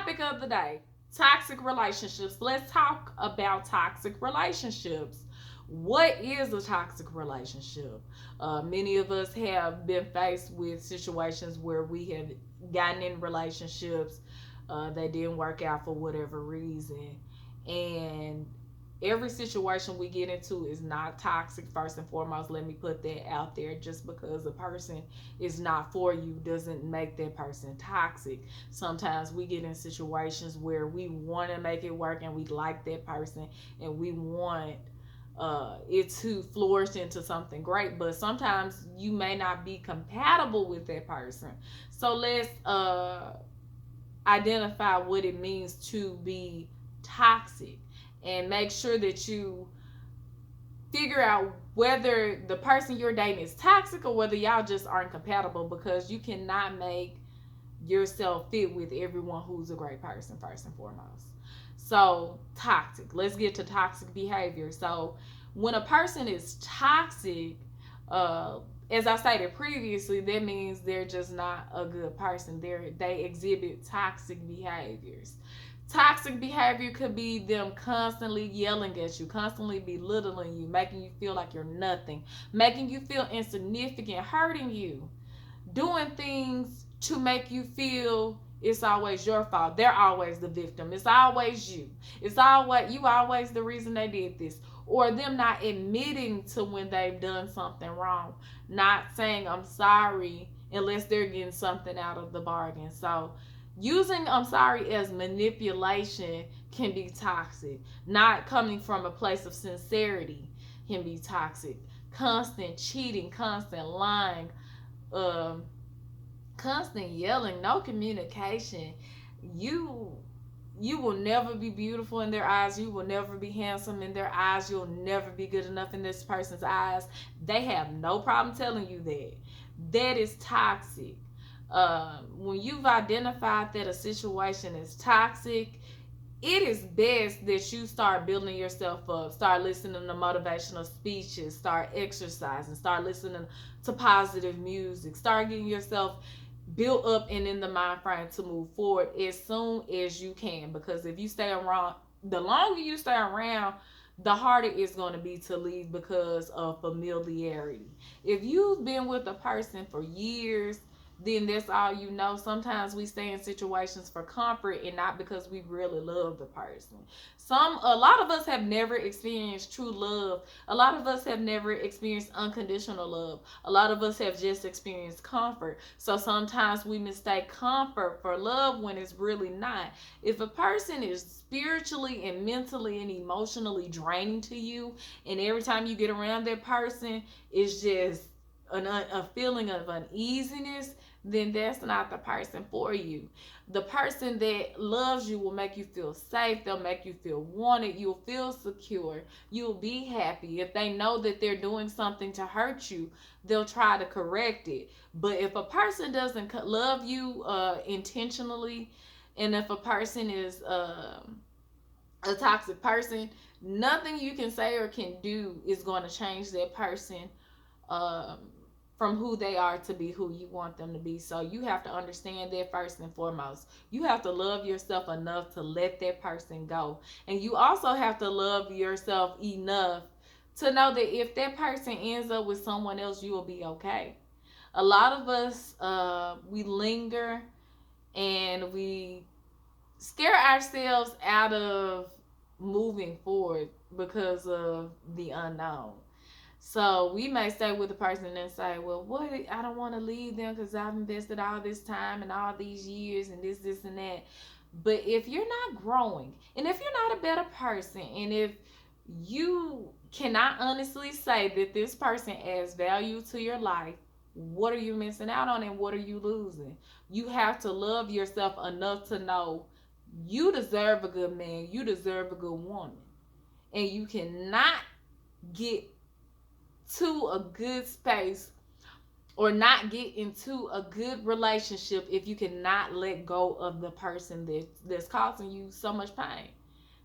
topic of the day, toxic relationships. Let's talk about toxic relationships. What is a toxic relationship? Many of us have been faced with situations where we have gotten in relationships that didn't work out for whatever reason. And every situation we get into is not toxic. First and foremost, let me put that out there. Just because a person is not for you doesn't make that person toxic. Sometimes we get in situations where we want to make it work and we like that person and we want it to flourish into something great, but sometimes you may not be compatible with that person. So let's identify what it means to be toxic and make sure that you figure out whether the person you're dating is toxic or whether y'all just aren't compatible, because you cannot make yourself fit with everyone who's a great person, first and foremost. So toxic, let's get to toxic behavior. So when a person is toxic, uh as I stated previously, that means they're just not a good person. They exhibit toxic behaviors. Toxic behavior could be them constantly yelling at you, constantly belittling you, making you feel like you're nothing, making you feel insignificant, hurting you, doing things to make you feel it's always your fault. They're always the victim. It's always you. It's always you, always the reason they did this. Or them not admitting to when they've done something wrong, not saying I'm sorry unless they're getting something out of the bargain. So using I'm sorry as manipulation can be toxic. Not coming from a place of sincerity can be toxic. Constant cheating, constant lying, um, constant yelling, no communication. You you will never be beautiful in their eyes. You will never be handsome in their eyes. You'll never be good enough in this person's eyes. They have no problem telling you that. That is toxic. When you've identified that a situation is toxic, it is best that you start building yourself up, start listening to motivational speeches, start exercising, start listening to positive music, start getting yourself built up and in the mind frame to move forward as soon as you can. Because if you stay around, the longer you stay around, the harder it's going to be to leave because of familiarity. If you've been with a person for years, then that's all you know. Sometimes we stay in situations for comfort and not because we really love the person. A lot of us have never experienced true love. A lot of us have never experienced unconditional love. A lot of us have just experienced comfort. So sometimes we mistake comfort for love when it's really not. If a person is spiritually and mentally and emotionally draining to you, and every time you get around that person, it's just a feeling of uneasiness, then that's not the person for you. The person that loves you will make you feel safe. They'll make you feel wanted. You'll feel secure. You'll be happy. If they know that they're doing something to hurt you, they'll try to correct it. But if a person doesn't love you intentionally, and if a person is a toxic person, nothing you can say or can do is going to change that person um, from who they are to be who you want them to be. So you have to understand that first and foremost. You have to love yourself enough to let that person go. And you also have to love yourself enough to know that if that person ends up with someone else, you will be okay. A lot of us, we linger and we scare ourselves out of moving forward because of the unknown. So we may stay with the person and say, well, what? I don't want to leave them because I've invested all this time and all these years and this, and that. But if you're not growing and if you're not a better person and if you cannot honestly say that this person adds value to your life, what are you missing out on and what are you losing? You have to love yourself enough to know you deserve a good man, you deserve a good woman. And you cannot get to a good space or not get into a good relationship if you cannot let go of the person that's causing you so much pain.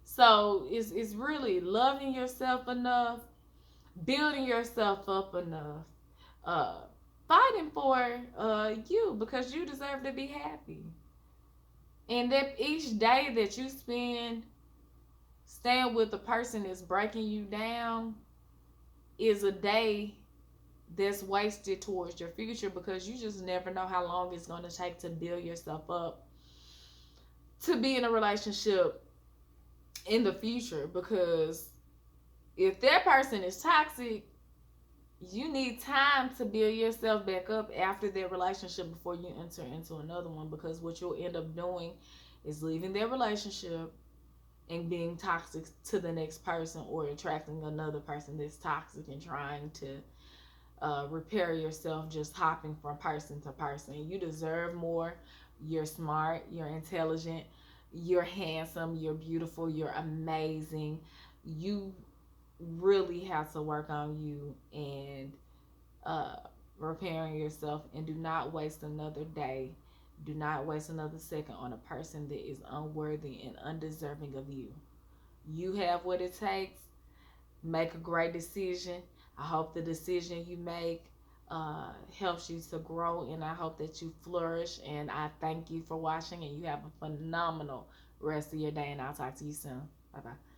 So it's really loving yourself enough, building yourself up enough, uh, fighting for you because you deserve to be happy. And that each day that you spend staying with the person that's breaking you down is a day that's wasted towards your future, because you just never know how long it's going to take to build yourself up to be in a relationship in the future. Because if that person is toxic, you need time to build yourself back up after that relationship before you enter into another one. Because what you'll end up doing is leaving that relationship and being toxic to the next person, or attracting another person that's toxic and trying to repair yourself, just hopping from person to person. You deserve more. You're smart, you're intelligent, you're handsome, you're beautiful, you're amazing. You really have to work on you and uh, repairing yourself, and do not waste another day. Do not waste another second on a person that is unworthy and undeserving of you. You have what it takes. Make a great decision. I hope the decision you make helps you to grow, and I hope that you flourish. And I thank you for watching, and you have a phenomenal rest of your day, and I'll talk to you soon. Bye bye.